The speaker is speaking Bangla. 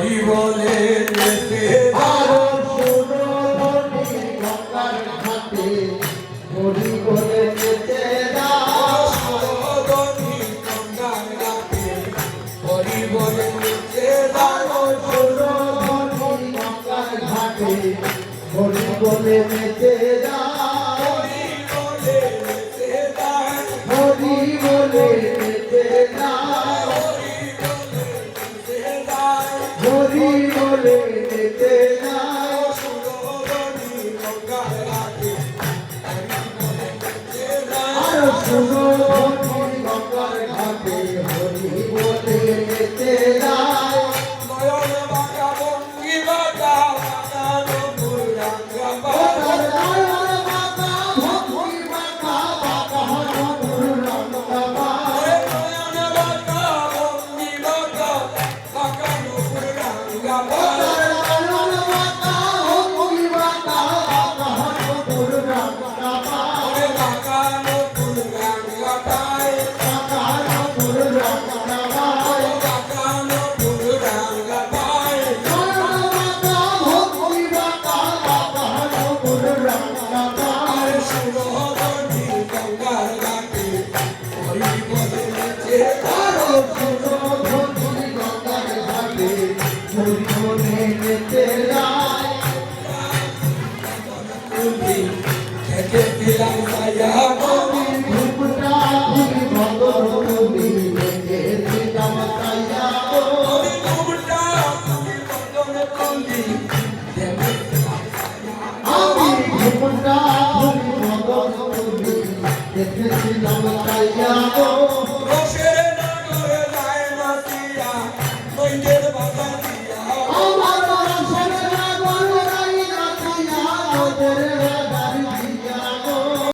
হরি বলে নেচে আরো শোনো ধনী গঙ্গার ঘাটে হরি বলে নেচে দাও ধনী গঙ্গার ঘাটে হরি বলে নেচে আরো শোনো ধনী গঙ্গার ঘাটে হরি বলে নেচে দাও হরি বলে নেচে হরি বলে নেচে দাও আরো শোনো ধনী গঙ্গার ঘাটে হরি বলে নেচে দাও হরি বলে